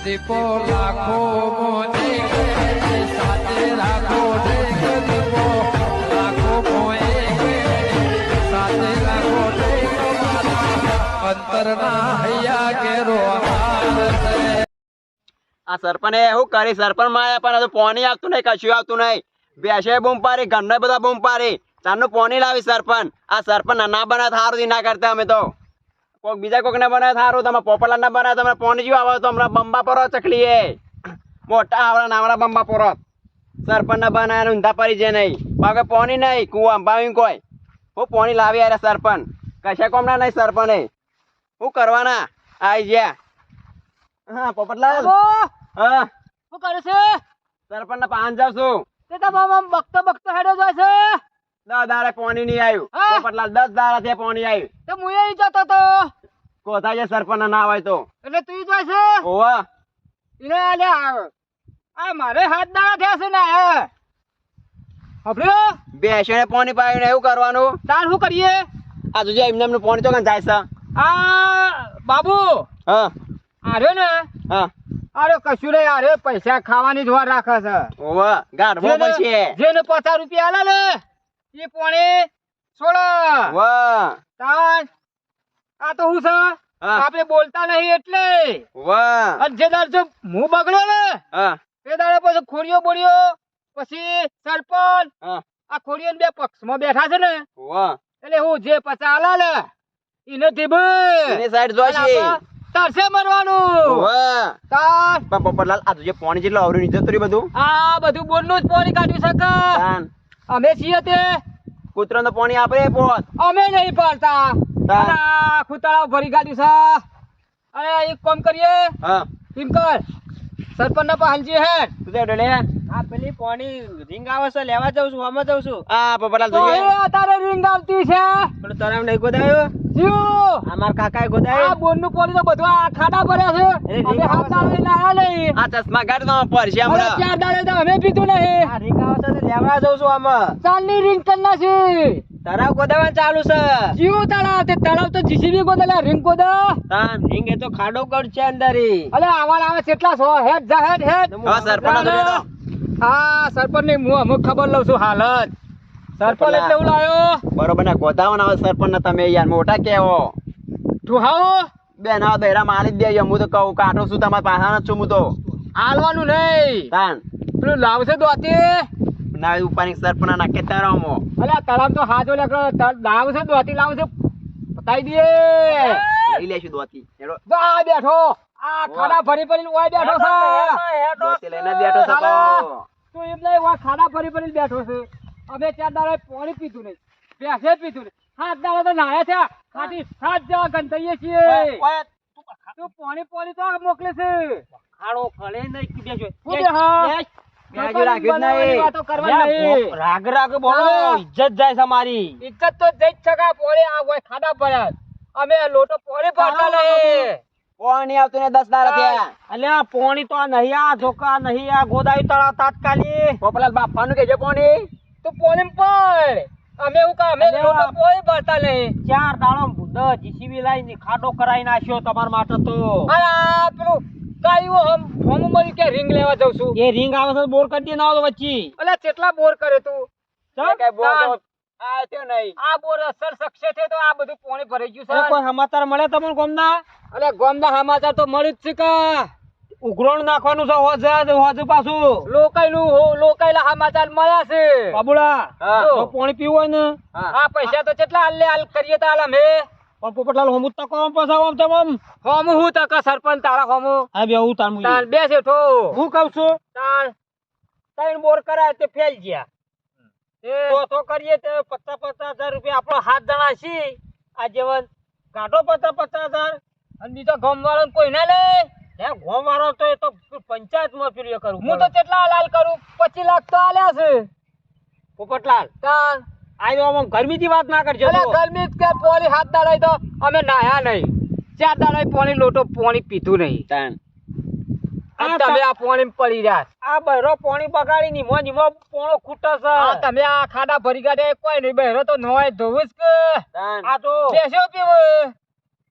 દીપો લાખો મોને સાથે રાખો દીપો લાખો મોએ સાથે રાખો અંતરના હૈયા કેરો આ સરપંચ એવું કરી સરપંચ માં પણ પાણી આવતું નહીં, કશું આવતું નહીં. બેસે બૂમ પાડી, ઘરના બધા બૂમ પાડી, ચારનું પાણી લાવી સરપંચ. આ સરપંચ ના બનાવે સારું ના કરતા અમે તો કોઈક બીજા કોઈક ને બનાવે સારું. તમે પોપટલાલ ના બનાવે તમે પાણી જેવું આવે તો હમણાં બંબા પરો ચકલીએ મોટા આવડા નાવડા બંબા પરો સરપંચ ના બનાવે ઊંધા પડી છે નહીં. બાકી પાણી નહીં, કુવા અંબાવી કોઈ હું પાણી લાવી અરે સરપંચ કશા કોમ ના નહીં. સરપંચ શું કરવાના આઈ ગયા. હા પોપટલાલ હા શું કરે છે? સરપંચ ના પાન જાવ છું. તે તો બકતો બકતો હેડો જાય છે. 10 દાડે પાણી નહીં આવ્યું. પોપટલાલ 10 દાડા થી પાણી આવ્યું. તો હું એ જતો તો કોથા છે સરપંચ ના હોય તો એટલે તું જાય છે. ઓવા એને આલે આ મારે 7 દાડા થયા છે ને આપણે બેસીને પાણી પાયું ને એવું કરવાનું. તાર શું કરીએ? આ જોજે એમને એમનું પાણી તો જાય છે. આ બાબુ હા આર્યો ને હા અરે કશું નહીં. અરે પૈસા ખાવાની જ વાર રાખે છે. ઓવા ગાઢવો પડશે. જેને 50 રૂપિયા આલે ને એ પાણી છોડ. વાહ તાર આ તો હું છે આપણે બોલતા નહીં એટલે. વાહ અને જે દાડ જો હું બગડ્યો ને હા તે દાડે પછી ખોડિયો બોડિયો પછી સરપંચ હા આ ખોડિયો બે પક્ષમાં બેઠા છે ને વાહ એટલે હું જે પચા આલા ને એને ધીબે એની સાઈડ જોશે. તરસે મરવાનું. વાહ તાર પણ પોપટલાલ આ જોજે પાણી જેટલું આવરું નીચે તરી બધું આ બધું બોરનું જ પાણી કાઢી શકે. તાન અમે છીએ તે કૂતરો નું પાણી આપે પોત અમે નહીં પાડતા. અને આખું તળાવ ભરી કાઢ્યું છે. અને એક કામ કરીએ હા એમ કર સરપંચ ના પાલજી હે તું તે ડલે આ પેલી પાણી રીંગ આવે છે લેવા જાઉં છું આમાં જાઉં છું. આ પોપટલાલ તો જોજે એ તારે રીંગ આવતી છે. પણ તરામ નહીં ગોદાયો. જીઓ અમાર કાકાએ આ ગોદાયો. બોરનું પાણી તો બધું આ ખાડા ભર્યા છે. અમે હાથ દાડે લાયા નહીં. આ ચશ્મા કાઢ દો પરસે અરે હમણાં. 4 દાડે તો અમે પીધું નહીં. આ રીંગ આવે છે લેવા જાઉં છું આમાં. ચાલની રીંગ કર નાખી. તરાવ ગોદાવાનું ચાલુ છે. જીઓ તળાવ તે તળાવ તો જીસીબી ગોદલા રીંગ ગોદા. તાન રીંગ એ તો ખાડો કર છે અંદરી. અલે આવા આવે કેટલા છો હેડ જા હેડ હેડ. હા સરપંચ જોડે હા સરપંચ ની હું અમુક ખબર લઉં છું હાલત. સરપંચ એટલે હું લાયો બરોબર ના ગોદાવાના આવે સરપંચ ને તમે યાર મોટા કેવો. તું હાઓ બેન આ દહેરા માલી જ દેજો. હું તો કહું કાઢો છું તમારા પાછાના જ છું હું તો. હાલવાનું નહીં. તાન પેલું લાવશે દોતી. ના ઉપાની સરપંચ ના નાખે તરામો. અલે તળાવ તો હાજો લેકડો લાવશે દોતી લાવશે પતાઈ દે. લઈ લેશું દોતી. હેડો આ બેઠો આ ખાડા ફરી ફરીને ઓય બેઠો છે. દોતી લઈને બેઠો છે તો. તું એમ નહીં ઓય ખાડા ફરી ફરીને બેઠો છે. અમે 4 દાડે પાણી પીધું નહીં, ભેંસે પીધું નહીં, 7 દાડે તો નાયા છે. ખાટી 7 જવા ગંધાઈએ છીએ. તું પાણી તો મોકલે છે. ખાડો ખળે નહીં કે બેજો. હું બે હા બેજો રાખ્યું જ નહીં. વાતો કરવાની નહીં. રાગ રાગ બોલો. ઇજ્જત જાય છે મારી. ઇજ્જત તો જઈ જ છકા. પાણી આ હોય ખાડા ભર્યા. અમે લોટો પાણી ભરતા નહીં. પાણી આવતું ને 10 દાડા થયા. અલ્યા પાણી તો નહીં આ ધોકા નહીં આ ગોદાયું તળાવ તાત્કાલિક. પોપલાલ બાપાનું કેજો પાણી. તો પાણી પડ. અમે એવું કા અમે લોટો પાણી ભરતા નહીં. 4 દાડો બુદ્ધ જીસીબી લાઈને ખાડો કરાઈ નાખ્યો તમાર માટે તો. આ પેલું કાયું હમ મરી કે રિંગ લેવા જાઉં છું. એ રિંગ આવે છે બોર કરી દે ના વચ્ચે. અલ્યા કેટલા બોર કરે તું? કઈ બોલ આ તે નહીં. આ બોર અસર સક્ષે છે તો આ બધું પાણી ભરાઈ ગયું છે. કોઈ સમાચાર મળે તમને ગોમના? અલે ગોમના સમાચાર તો મળી જ છે કા. ઉઘરોણ નાખવાનું છે હોજ પાછું. લોકાઈલા સમાચાર મળ્યા છે. બાબુડા તો પાણી પીવું હોય ને આ પૈસા તો કેટલા હાલ કરીએ તો હાલ અમે. પણ પોપટલાલ હમુ તકો પસાવમ તમમ હમુ હું તક સરપંચ તારા હમુ આ બે હું તાર તાર બે શેઠો હું કહું છું તાર તાર બોર કરાય તે ફેલ ગયા. તો કરીએ તો 50,000 રૂપિયા આપણો 7 જણા છી આ જીવન કાઢો 50,000 અને બીજા ગામ વાળા કોઈ ના લે. હે ગામ વાળો તો એ તો પંચાયત માં પેલું કરું. હું તો કેટલા હાલ કરું 25 લાખ તો આલ્યા છે. પોપટલાલ તાર આયો ગરમી ની વાત ના કરજો. ગરમી કે પોણી 7 દાડા તો અમે નાયા નહીં. 4 દાડા પોણી લોટો પોણી પીધું નહીં. તાન તમે આ પાણી પડી રહ્યા આ બહેરો પાણી બગાડી નીમો પોણો ખૂટે છે. તમે આ ખાડા ભરી કાઢે કોઈ નહીં. બહેરો તો નવાય ધોવું જ કે આ તો બેસો પીવો.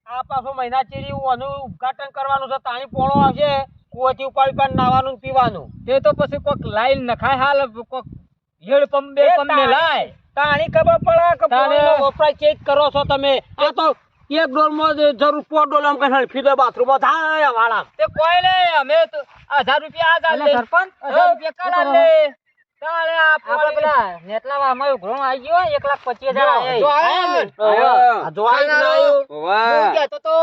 આ પાછો મહિના ચીરી આનું ઉદ્ઘાટન કરવાનું છે. તાણી પોણો આવશે કુવાથી ઉપાડી પાડ નાવાનું ને પીવાનું તે તો પછી કોક લાઈન નખાય હાલ કોક હેડ પંપ બે પંપ ને લાય તાણી ખબર પડે કે પાણીનો વપરાશ ચેક કરો છો તમે આ તો એક ડોલમાં જરૂર 4 ડોલ આમ કઈ ફીધે બાથરૂમમાં થાય વાળા તે કોઈ નહીં અમે તો 1000 રૂપિયા આ ચાલે સરપંચ 1000 રૂપિયા કાઢા લે તારે આપણે પેલા નેટલા અમારું ઘણો આવી ગયો 1,25,000 જો આયો જો આયો વાહ કે તો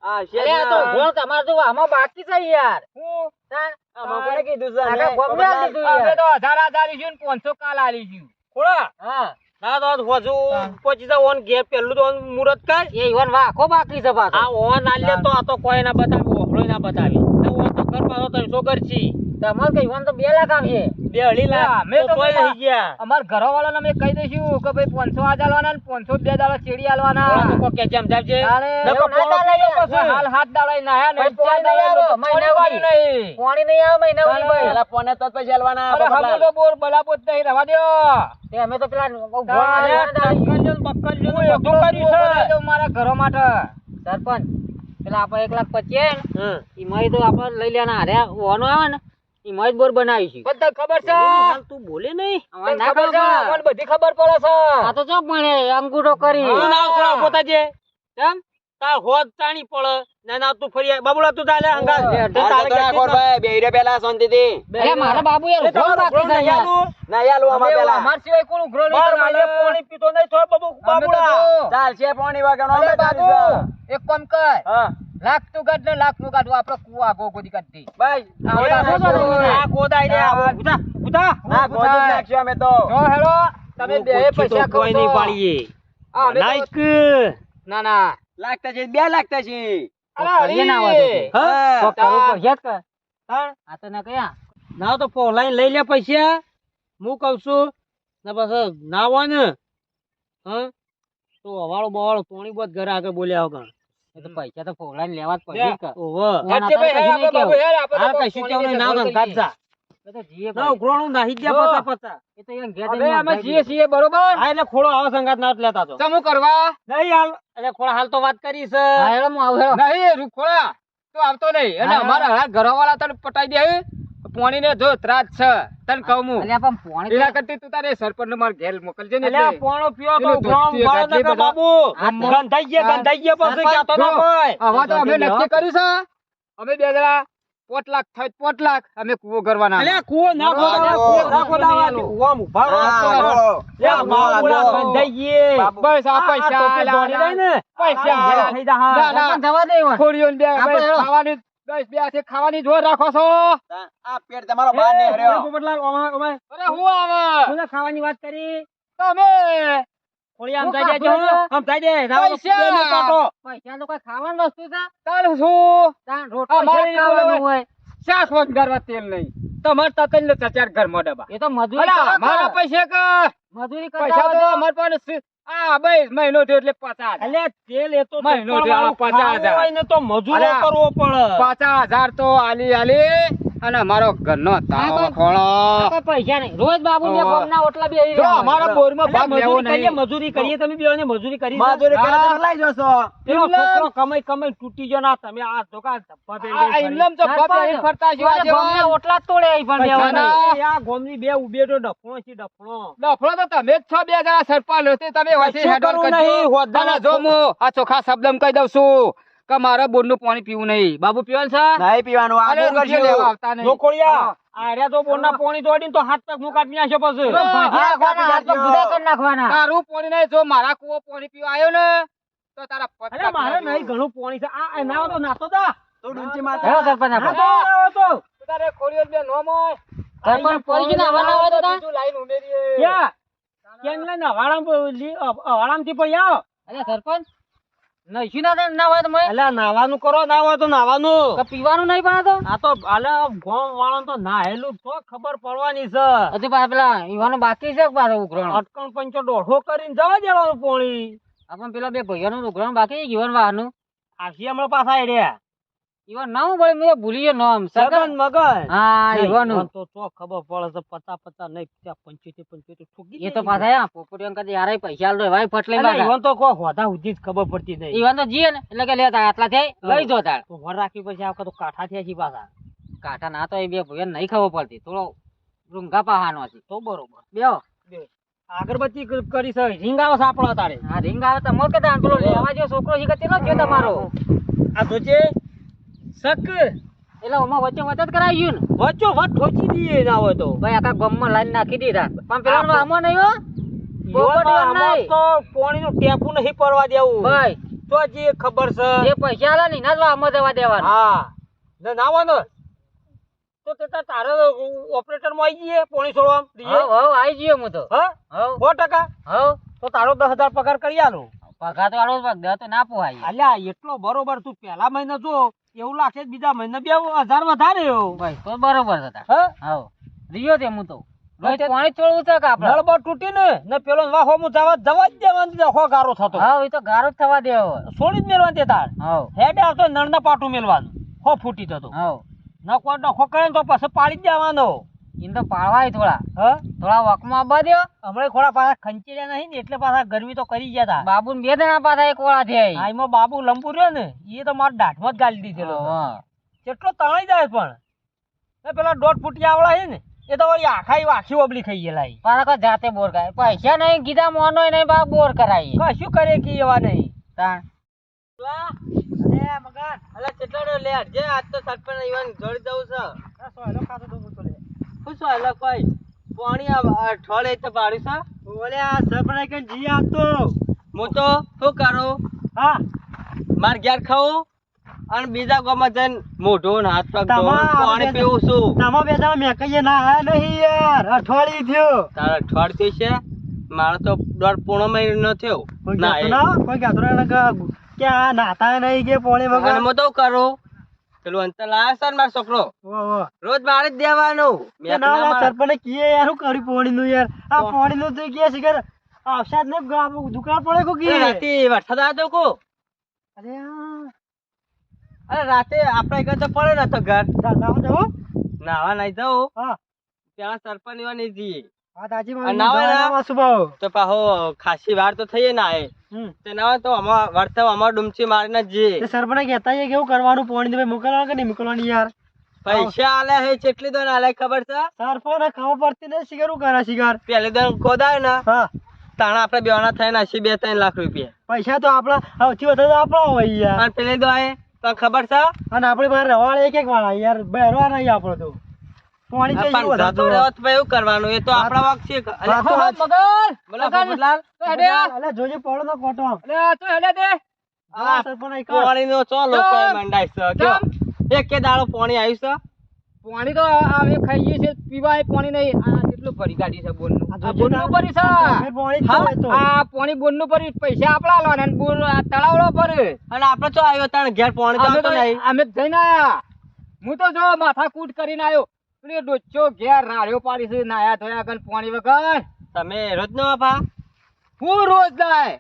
આ શેર તો ઘણો તમાર જો આમાં બાકી છે યાર હું આમાં કોને કીધું છે આ ગોમને કીધું યાર અમે તો 1000 જીન 500 કાલ આલી જીવ ખોડા હા ના તો હોજુ પહોંચી જા ઓન ઘેર પેલું તો મુરત કર એ ઈવન વાખો બાકી છે પાછો આ ઓન આલે તો આ તો કોઈ ના બતાવી ઓફળો ના બતાવી ને ઓન તો કર પાછો 300 કરછી તમાર કઈ ઈવન તો 2 લાખ આવશે 2 લાખ મે તો તોય લઈ ગયા અમાર ઘરવાળાને અમે કહી દઈશું કે ભાઈ 500 આ ચાલવાના ને 500 2 દાડા ચેડી આલવાના તો કો કે જેમ જાવજે નકો પછી હાલ હાથ દાડા નાયા ને 4 દાડા મહિના વાળી નહીં પાણી નહીં આવે મહિના વાળી ભાઈ પેલા પોને તો પૈસા આલવાના આપણે તો બોર બલાપોત નહીં રવા દો તે અમે તો પેલા મારા ઘરો માટે સરપંચ પેલા આપણે 1,25,000 ઈ મય તો આપણે લઈ લેના હારે ઓનો આવે ને ઈ મય બોર બનાવીશું બધા ખબર છે હાલ તું બોલે નહીં ના ખબર છે મને બધી ખબર પડે છે આ તો જો મને અંગૂઠો કરી ના ખરા પોતા જે કેમ તાર હોદ તાણી પડે ના ના તું ફરી બાબુલા તું ચાલે હંગા તારે કોર ભાઈ બેહીરે પેલા શાંતિથી અરે મારા બાબુ યાર ઘોર બાકી છે યાર ના યાર અમાર પેલા અમાર સિવાય કોણ ઉઘરો નહીં મારે પાણી પીતો નહીં થોય બાબુ બાબુલા ચાલ છે પાણી વાગણો અમે બાબુ એક કામ કર હા લાખ તું કાઢ ને લાખ નું કાઢવા આપણે કુવા ગોગોદી કાઢ દે બસ આ ગોદાઈ દે ઉઠા ઉઠા ના ગોદી નાખ્યો અમે તો જો હેલો તમે બે પૈસા કોઈ નહીં પાડીએ આ નાઈક ના ના લાગતા છે 2 લાગતા છે અરે એ ના આવે હા તો કરો પૈસા કર હા આ તો ના કયા ના તો પોલાઈ લઈ લે પૈસા હું કહું છું ને બસ નાવો ને હા તો હવાળો બવાળો પાણી બહુ ઘરે આગળ બોલ્યા વગર એ તો પૈસા તો પોલાઈ લેવા જ પડે કે ઓહો આ કશું કેવું નહીં ના ગંગાત જા તો જીએ ના ઉઘરાણું નાહી ગયા પતા એ તો એમ ઘેર હવે અમે જીએ છીએ બરોબર હા એટલે ખોળો આવો સંગાત ના લેતા તો ચમુ કરવા નહીં હાલ એટલે ખોળા હાલ તો વાત કરી છે હા એટલે હું આવ નહીં ખોળા તો આવતો નહીં અને અમારા હાલ ઘરવાળા તને પટાઈ દે પાણી ને જો ત્રાસ છે તને કહું હું એટલે પણ પાણી એના કરતી તું તારે સરપંચ ને માર ઘેર મોકલજે ને એટલે પાણો પીઓ તો ઉઘરાણ બાળો ન બાબુ ગંધાઈ ગયા પછી ક્યાં તો ના કોઈ આવા તો અમે નક્કી કર્યું છે અમે બે જણા 5 લાખ થાય 5 લાખ અમે કૂવો કરવાના અલ્યા કૂવો ના ખોદાવાનો કૂવા મુભારો લે બાબુલા ગંધાઈ ગયે બસ આ પૈસા દોડી ને પૈસા થઈ જા ના જવા દે ખોરીઓ બે ખાવાની 10 2 ખાવાની જોર રાખો છો આ પેટ તમારો બહાર ને હર્યો અરે હું આવે કોને ખાવાની વાત કરી તમે થોડી આમ જાય દેજો આમ જાય દે પૈસા તો કોઈ ખાવાની વસ્તુ છે ચાલ શું તાન રોટલો ખાવાનું હોય શાક વગરવા તેલ નહીં તમાર તતન ને ચાર ઘર માં ડબા એ તો મજૂરી મારા પૈસા કે મજૂરી પૈસા તો અમાર પાસે આ બે મહિનો થયો એટલે 50,000 એટલે તેલ એ તો મહિનો થયો 50,000 એને તો મજૂરો કરવો પડે 50,000 તો આલી અને અમારો ઘરનો તાવો ખોળો પૈસા નહીં રોજ બાબુ ને ગોમના ઓટલા બેહી જો અમારા બોરમાં ભાગ લેવો નહીં મજૂરી કરીએ તમે બેઓને મજૂરી કરી મજૂરી કરે લઈ જશો પેલો છોકરો કમાઈ તૂટી ગયો ના તમે આ ધોકા ધપ્પા પેલી ઇન્લમ તો બાપે ફરતા જો આજે ગોમના ઓટલા તોડે અહીં પણ લેવો નહીં આ ગોમની બે ઉબેટો ડફણો છે ડફણો તો તમે જ છો બે જણા સરપંચ હોતે તમે હોતે હેડર કરી હોદા જો મો આ ચોખા શબ્દમ કહી દઉં છું કે મારા બોરનું પાણી પીવું નહીં બાબુ પીવાનું છે નહીં પીવાનું આ કરજો લેવા આવતા નહીં જોકોળિયા આર્યા તો બોરના પાણી તોડીને તો હાથ પગ નું કાઢી નાખ્યો પછી હાથ પગ જુદા કરી નાખવાના તારું પાણી નહીં જો મારા કૂવો પાણી પીવા આવ્યો ને તો તારા પગ મારે નહીં ઘણું પાણી છે આ એના તો નાતો દા તો ડુંચી માથે હે સરપંચ ના તો તારે ખોળિયો બે નો મોય સરપંચ પડી ગયો આવવાના હોય તો તા લાઈન ઉમેરીએ ક્યાં કેમ લઈને વાળામ થી પડી આવો અરે સરપંચ નહીં ના હોય તો મેં અલ્યા નાવાનું કરો ના હોય તો નાવાનું કે પીવાનું નહીં પણ આ તો અલ્યા ગોમ વાળો તો નાહેલું તો ખબર પડવાની છે હજી પાછા પેલા ઈવાનો બાકી છે પાછો ઉઘરાણ અટકણ પંચો દોઢો કરીને જવા દેવાનું પોણી આપણ પેલા બે ભાઈઓનું ઉઘરાણ બાકી જીવન વાહનું આખી હમણાં પાછા આવી રહ્યા ઈવન નામ બોલે મેં ભૂલી ગયો નામ સગન મગન હા ઈવાનું તો ખબર પડે છે 50 નહીં 75 ઠોકી એ તો પાછા પોપડિયા કદી યાર પૈસા આલ દો ભાઈ ફટલે માં ઈવન તો કો હોદા ઉજી જ ખબર પડતી નહીં ઈવન તો જીએ ને એટલે કે લેતા આટલા થાય લઈ જો તાર તો વર રાખી પછી આખો તો કાઠા થયા છી પાછા કાંઠા ના તો એ બે ભોયન નહીં ખબર પડતી થોડો રૂંગા પાવાનો છે તો બરોબર બેહો અગરબત્તી કરી છે રીંગ આવે છે આપણો તારે હા રીંગ આવે તો મોર કે દાન પેલો લેવા જો છોકરો છે કે તેનો છે તમારો આ તો છે સક એટલે ઓમાં વચ્ચે વચ્ચે જ કરાવ્યું ને વચ્ચો વચ્ચ ઠોચી દીએ ના હોય તો ભાઈ આખા ગમમાં લાઈન નાખી દીધા પણ પેલા આમો નહીં હો તો પાણી નું ટેપું નહીં પડવા દેવું ભાઈ તો જે ખબર છે જે પૈસા આલે ને ના જ આમો દેવા દેવાનું હા ના આવવાનો તો તે તારે ઓપરેટર માં આવી જઈએ પાણી છોડવા હવ આવી જઈએ હું તો હા 100% હવ તો તારો 10,000 પગાર કરી આલો પગાર તો આલો દે તો ના પોહાય અલ્યા એટલો બરોબર તું પહેલા મહિને જો એવું લાગે બીજા મહિને 2,000 વધારે ભાઈ તો બરોબર હતા હવ રીયો તે હું તો પાણી છોડવું છે કે આપણે નળબો તૂટી ને પેલો વાહો મુ જવા જ દેવાનું દેખો ગારો થતો હા એ તો ગારો જ થવા દેવો છોડી જ મેલવાનું તે તાર હવ હેડે આવતો નળના પાટું મેલવાનું હો ફૂટી થતો હવ નકો ડખો કરે તો પછી પાડી જ દેવાનો ઇન તો પાળવાય થોડા વકમાં આવવા દો હમણાં થોડા પાછા ખંચેડ્યા નહીં ને એટલે પાછા ગરમી તો કરી ગયા હતા બાબુ બે જણા પાછા એક વાળા થયા હા એમાં બાબુ લંબુ રહ્યો ને એ તો મારા દાઢમાં જ ગાલી દીધેલો કેટલો તણાઈ જાય પણ પેલા 1.5 ફૂટિયા આવડા છે ને એ તો વળી આખી ઓબલી ખાઈ ગયેલા પાછા કોઈ જાતે બોર કરાય પૈસા નહીં કીધા મોનો નહીં બા બોર કરાય શું કરે કે એવા નહીં તાણ મગન અલે કેટલો લે જે આજ તો સરપંચ ઈવન જોડી દઉં છે સોયલો ખાતો તો હું તો લે હું સોયલો કોઈ પાણી ઠોળે તો પાડી છે ઓલે આ સરપંચ કે જી આપતો હું તો શું કરું હા માર ઘેર ખાઉં અને બીજા ગામમાં જઈને મોઢું હાથ પગ ધોઉં પાણી પીવું છું તમા બે જણા મે કહીએ ના આ નહીં યાર અઠવાડિયું થયો તારા અઠવાડિયું છે મારો તો 1.5 મહિનો થયો ના કોઈ ગાતો કે આ નાતા નહીં કે પોણે વગર હું તો કરું પેલું અંતર લાયા સર મારો છોકરો રોજ મારે જ દેવાનું મે ના સરપંચ કીએ યાર હું કરી પોણી નું યાર આ પોણી નું તો કે શિખર આવશાદ ને દુકાન પડે કો કે રાતે વરસાદ આવ્યો કો અરે રાતે આપણે ઘર તો પડે ને તો ઘર નાવા નહીં જાવ ત્યાં સરપંચ એવા નહીં જઈએ તો પાહો ખાસી વાર તો થઈ ના તો અમાર ડુમચી મારીને જઈએ સરપંચ કહેતા છે કેવું કરવાનું પોણી મોકલવાનું કે નહીં મોકલવાનું યાર પૈસા આલે હે કેટલી દન આલે ખબર છે સરપંચ ખબર પડતી નહીં શિકાર કરે શિકાર પેલી દન ખોદાય ને તાણા આપડે બેવાના થઈને હશે 2-3 લાખ રૂપિયા પૈસા તો આપડા સૌથી વધારે આપડા હોય યાર અને પેલી દન તો ખબર છે અને આપડે બહાર રવાળ એક વાળા યાર બહેરવા નહીં આપડો તો પાણી એવું કરવાનું એ તો આપડા વાક છે જોજે પડો તો કોટો પાણી નો ચો લોકો મંડાય છે એક કે દાડો પાણી આવ્યું છે પાણી તો આવે ખાઈએ છે પીવાય પાણી નહીં આ કેટલું ભરી કાઢી છે બોરનું બોરનું ભરી છે આ પાણી બોરનું ભરી પૈસા આપડા આલવાના અને બોર તળાવડો ભરે અને આપણે તો આવ્યો તાણ ઘેર પાણી તો નહીં અમે જઈને આયા હું તો જો માથા કૂટ કરીને આવ્યો પેલી ડોચો ઘેર રાડ્યો પાડી છે નાયા ધોયા ગન પાણી વગર તમે રોજ નો બાપા હું રોજ જાય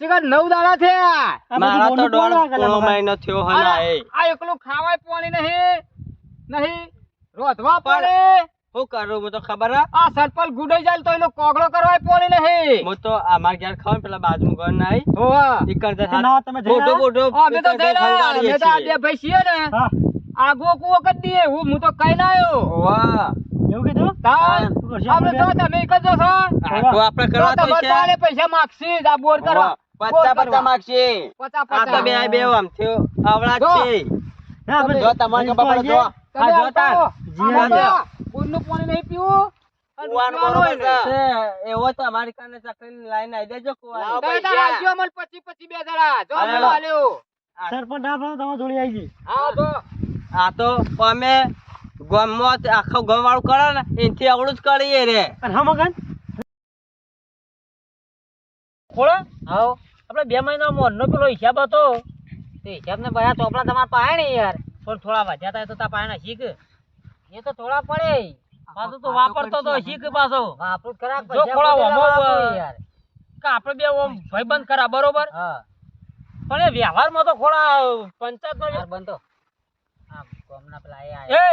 ચિકન 9 દાડા થયા મારા તો 1.5 મહિનો થયો હલાય આ એકલું ખાવાય પાણી નહીં રોધવા પડે હું કરું હું તો ખબર આ સરપંચ ગુડાઈ જાય તો એનો કોગળો કરવાય પાણી નહીં હું તો અમાર ઘેર ખાવ પેલા બાજુ ઘર નાઈ હોવા ઈકર જ તમે બોડો અમે તો જઈલા મે તો આ બે ભાઈ છીએ ને આગો કુવો કરી દઈએ હું તો કઈ ના આવ્યો હોવા એવું કીધું આપણે તો તમે એક જ છો તો આપણે કરવા તો છે પૈસા માંગશી આ બોર કરવા 50 માંગશી 50 આ તો બે આમ થયો આવડા છે ના આપણે જો તમારે બાપા જો આ જોતા જીરા બોરનું પાણી નહીં પીવું કુવાનો બરોબર છે એવો તો અમારી કાને ચકરીની લાઈન આઈ દેજો કુવાનો પૈસા આજો મન 25 બે જણા જો આલ્યો સરપંચ આપણે તમે જોડી આવી ગઈ હા તો આ તો અમે ગામમાં આખો ગામ વાળું કરે ને એથી આવડું જ કરીએ રે અને હા મગન ખોળા હા આપણે 2 મહિના મોનનો પેલો હિસાબ હતો તે હિસાબ ને બયા ચોપડા તમાર પાસે ને યાર પણ થોડા વધ્યા તા તો તા પાસે શીખ એ તો થોડા પડે પાછો તો વાપરતો તો શીખ પાછો વાપરું ખરા જો ખોળા યાર કે આપણે બે ઓમ ભાઈબંધ કરા બરોબર હા પણ એ વ્યવહારમાં તો ખોળા પંચાયત નો યાર બનતો આ કોમના પેલા એ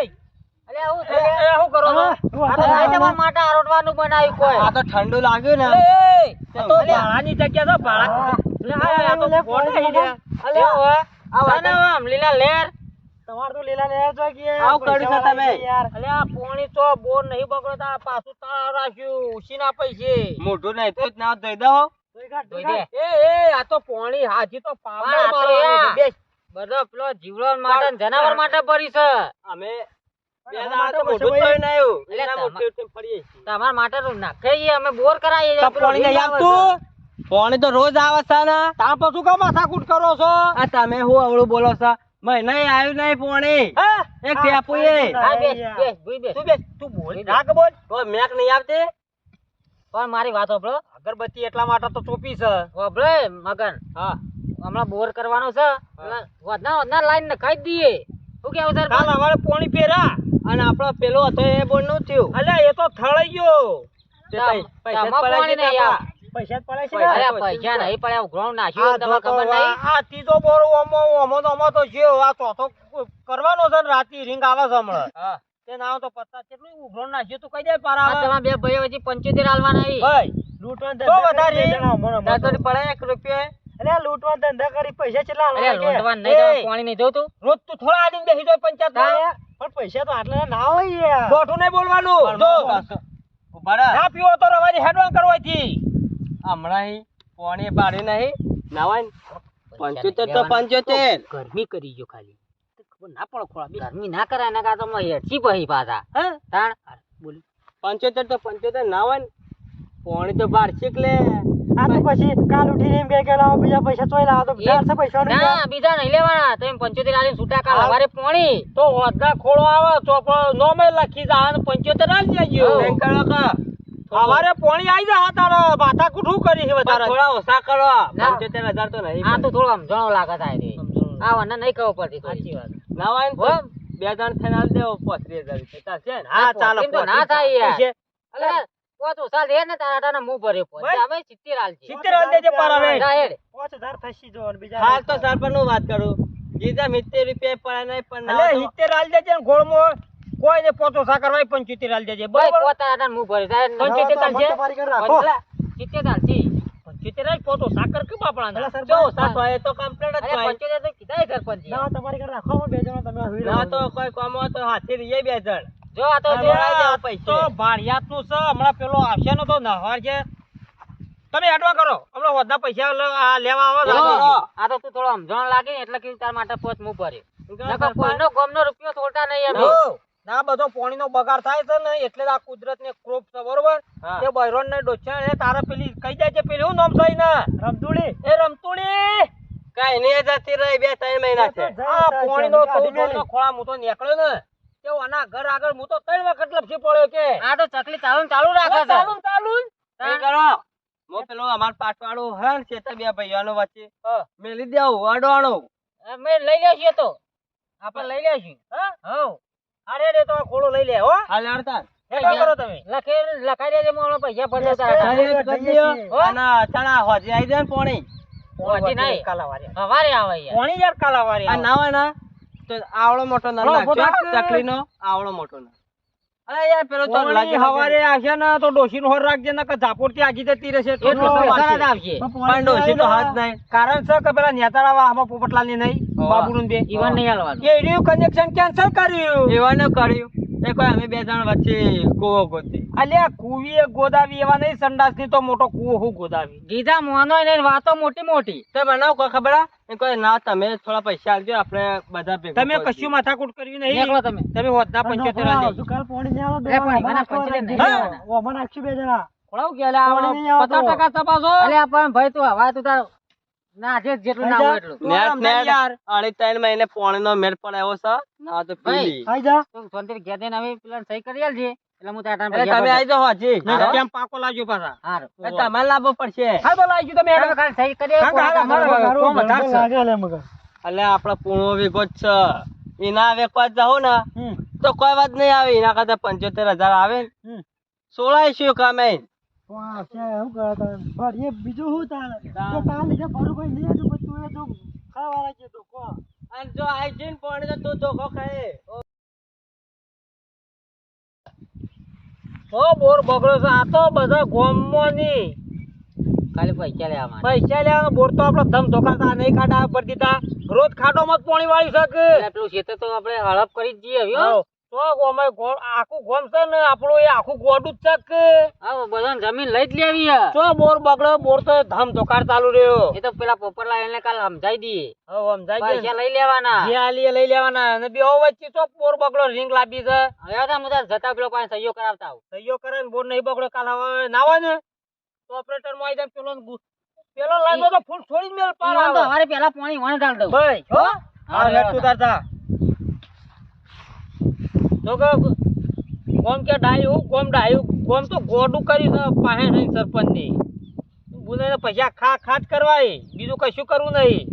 અલે હું કરો છો આ તો તમારા માટે આરોટવાનું બનાવ્યું કોઈ આ તો ઠંડુ લાગ્યું ને એ તો ભાડાની જગ્યા તો ભાડા લે આ તો કોણ હે રે અલે આ વાને આમ લીલા લેર તમાર તો લીલા લેર જો કે આવું કર્યું છે તમે અલે આ પોણી તો બોર નહીં બગડતા પાછું તળાવ રાખ્યું ઉસીના પૈસે મોઢું નહીં તો જ ના દઈ દો એ આ તો પોણી હાજી તો પાવડર મારવાનું છે બધો પેલો જીવડો માટે ને જનાવર માટે ભરી છે અમે મોઢું તો નહીં આવ્યું એટલે એના મોઢે ફરીએ છીએ. તમાર માટે તો નાખીએ અમે બોર કરાવીએ તો પોણી નહીં આવતું પોણી તો રોજ આવે છે ને તા પછી કા માથાકૂટ કરો છો આ તમે હું અવળું બોલો છો મહિને આવ્યું નહીં પોણી એક ટેપુએ હા બેસ બેસ ભૂઈ બેસ તું બેસ તું બોલી રાખ બોલ તો મેક નહીં આવતી પણ મારી વાત સાંભળો અગરબત્તી એટલા માટે તો ચોપી છે સાંભળે મગન હા હમણાં બોર કરવાનો છે વધના લાઈન ને ખાઈ દઈએ શું કેવું સર કાલ અમારે પોણી પેરા અને આપણો પેલો હતો એ બોલ નું થયું અલ્યા એ તો થળાઈ ગયો તે પૈસા જ પડાય છે કાકા. પૈસા જ પડે છે અરે પૈસા નહીં પડ્યા ગ્રાઉન્ડ નાખ્યું તમને ખબર નહીં આ ત્રીજો બોર ઓમો તો છે આ ચોથો કરવાનો છે ને રાતી રિંગ આવે છે હમણાં હા તે ના તો પત્તા કેટલું ઉઘરો નાખ્યું તું કઈ દે પાર આવે તમારા બે ભાઈઓ વચ્ચે 75 આલવાના નહીં ભાઈ લૂંટવા તો ધંધા વધારે કરી જણાવો મને ના તો પડે 1 રૂપિયો અરે લૂંટવા ધંધા કરી પૈસા કેટલા અરે આલવાના કે? લોટવાન નહીં તમે પાણી નહીં જોતું રોજ તું થોડા આદમી બેસી જાય પંચાયત માં. પણ પૈસા તો આટલા ના હોય યાર દોઠું નહીં બોલવાનું જો ઉભા રહો. ના પીવો તો રવાજી હેડવાન કરવાથી હમણાં ઈ પોણી પાડી નહીં નાવાય ને 75 તો 75 ગરમી કરી જો ખાલી ખબર ના પડે ખોળા ગરમી ના કરાય ના કા તો હેડસી પહી પાછા હા તાણ બોલી 75 તો 75 નાવાય ને પોણી તો વાર્ષિક લે આ તો પછી કાલ ઉઠીને એમ કે લાવો બીજા પૈસા ચોય લાવો તો 400 પૈસા ના બીજા નહીં લેવાના તમે 75 આલીને છૂટા કાઢો અમારે પોણી તો વધા ખોળો આવે ચોપડો નોમે લખી જા 75 આલી દેજો બેંક કરો કે અમારે પોણી આવી જા તારા માથા કુઠું કરી છે વધારે થોડા ઓછા કરો ના. 75000 તો નહીં આ તો થોડું સમજણો લાગે થાય રે આ વને નહીં ખબર પડતી સાચી વાત નાવાય ને હો? બે જણ થઈને આલી દેવો 35000 રૂપિયા ચાલશે ને હા ચાલો તો ના થાય યાર પૈસે. અલે પોત ઓછા લે ને તારા તારા મું ભરે પોત ભાઈ. અમે 70 આલજે 70 આલી દેજે પાર હવે. ના હેડ 5000 થશી જો અને બીજા હાલ તો સરપંચ નું વાત કરું ગીતા 70 રૂપિયા પડે નહીં પણ ના અલે તો- 70 આલી દેજે ને ગોળમાં કોઈ ને પોતો સાકર હોય 75 આલી દેજે ભાઈ બરાબર પોત તારા મું ભરે જાય 75 આલજે 70 આલજી 75 આલી પોતો સાકર કે બાપડા જો સાત હોય તો કમ્પ્લીટ જ અરે થાય 75 તો કીધા સરપંચ ના તમારી ઘરે રાખો બે જણા તમે હુઈ ના તો કોઈ કામ હોય તો હાથી રહીએ બે જણ જો આ તો અરે જોડાઈ આ દેવો તો પૈસા ભાડિયાતનું છે હમણાં પેલો આવશે ને તો નહવાર છે તમે હેડવા કરો હમણાં વધના પૈસા આ લેવા આવો જો, છો. આ તો તું થોડો સમજણ લાગે ને એટલે કે તાર માટે પોત મું ભર્યો નકર કોઈનો ગમનો રૂપિયો થોડતા નહીં એમ જો, ના બધો પાણીનો બગાડ થાય છે ને એટલે જ આ કુદરતને ક્રોપ છે બરોબર હા. તે બૈરોન ને ડોછા એ તારે પેલી કહી જાય છે પેલી હું નામ થઈ ને રમતુડી એ રમતુડી કઈ નહીં જતી રહી 2-3 મહિના છે આ પાણીનો તો ખોળા હું તો નીકળ્યો ને તે આના ઘર આગળ હું તો 3 વખત લપસી પડ્યો કે આ તો ચકલી ચાલુ ને ચાલુ રાખે છે ચાલુ ને ચાલુ જ. કઈ કરો હું પેલો અમાર પાટવાળું હે ને ચેતા બે ભાઈઓનો વચ્ચે મેલી દેવું અડવાણું અમે લઈ લેશું તો આપણે લઈ લેશું હા? હો અરે રે તો આ ખોળો લઈ લે હો હાલ અડતા હેડવા કરો તમે લખાઈ દેજે મોણો પૈસા ભરતા હો? અને ચણા હોજી આવી જાય ને પોણી હોજી નહીં. કાલાવારિયા. હવારે આવે યાર પાણી યાર કાલાવારિયા આ ના હોય ને તો આવડો મોટો ના હલો, નાખજો ફોટા. ચકલીનો આવડો મોટો ના અરે યાર પેલો તો પાણી લાગે હવારે આવશે ને તો ડોશીનો હોર રાખજે ને કે ઝાપોરથી આગી જતી રહેશે તો એટલું ડોશી સસરા જ મારશે. આવશે પણ ડોશી તો હાથ નહીં કારણ છે કે પેલા નેતાળા આમાં પોપટલાલની નહીં હોવા. બાબુનું બે ઈવન નહીં હાલવાનું એ રહ્યું કનેક્શન કેન્સલ કર્યું એવાને કર્યું એ કોઈ અમે બે જણ વચ્ચે કૂવો ગોતી અલ્યા કુવીએ ગોદાવી એવા નહીં સંડાસની તો મોટો કૂવો હું ગોદાવી ગીધા મોનો ને વાતો મોટી મોટી તો બનાવ કોઈ ખબર હે? એ કોઈ ના તમે થોડા પૈસા આપજો આપણે બધા ભેગું તમે કરીશું. કશું માથાકૂટ કર્યું નહીં નીકળો તમે તમે હોદના 75 આલી. એ પણ મને 75 નહીં હા? ખોળાવ કે લા પાણી નહીં આવતું. 50% તપાસો અલે પણ ભાઈ તું હવા તું તાર ના જે જેટલું ના હોય એટલું તું નેટ આમ નેટ યાર. 3 મહિને પોણીનો મેળ પણ આવ્યો છે ના તો ભાઈ. પીલી તું શાંતિથી ઘેર જઈને હવે પેલા સહી કરી આલજે એટલે હું તારા એટલે તમે આવી જાઓ હજી નહીં, કેમ પાકો લાગ્યો પાછા હારું એ તમારે લાવવો પડશે હા તો લાગી તમે તમે ખાલી સહી કરી આવો, હા, હા, અમારે કોણ કોમ વધારે છે. એટલે આપડે પૂર્ણો વીઘો જ છે એના વેકવા જાઉં ને હમ. તો કોઈ વાત નહીં આવે એના કરતા 75000 આવે ને હમ. 16 શું કામે અને જો આઈ જઈને પાણી તો તું ધોકો ખાય બોર બગડ્યો છે આ તો બધા ગોમોની ખાલી પૈસા લેવાનો બોર તો આપણો ધમ ધોકાતા નહીં કાઢા પર દીધા રોજ ખાડોમાં જ પાણી વાળી શકે એટલું ખેતર તો આપણે હડપ કરી જ જઈએ તો અમે આખું ગોમ છે ને આપણું એ આખું ગોડું જ છે હા બધા જમીન લઈ જ લેવી તો બોર બગડો બોર તો ધમ ધોકાર ચાલુ રહ્યો એ તો પેલા પોપરલા એને કાલ સમજાઈ દઈએ હવે સમજાઈ પૈસા લઈ લેવાના જે આલીએ લઈ લેવાના અને બે વચ્ચે તો બોર બગડો રિંગ લાવી છે હવે તો બધા જતા પેલો પાસે સહીઓ કરાવતા આવ સહીઓ કરાવીને બોર નહીં બગડો કાલ હવે ના હોય ને તો ઓપરેટર માં આવી જાય પેલો લાઈનો તો ફૂલ છોડી મેલ પાર આવે તો અમારે પેલા પાણી વણ ડાલ દઉં ભાઈ હો હા હેડ તું તારતા તો ગોમ કે ડાયું ગોમ તો ગોડું કરી પાસે નહીં સરપંચ ની બુને પૈસા ખા ખાચ કરવાય બીજું કશું કરવું નહીં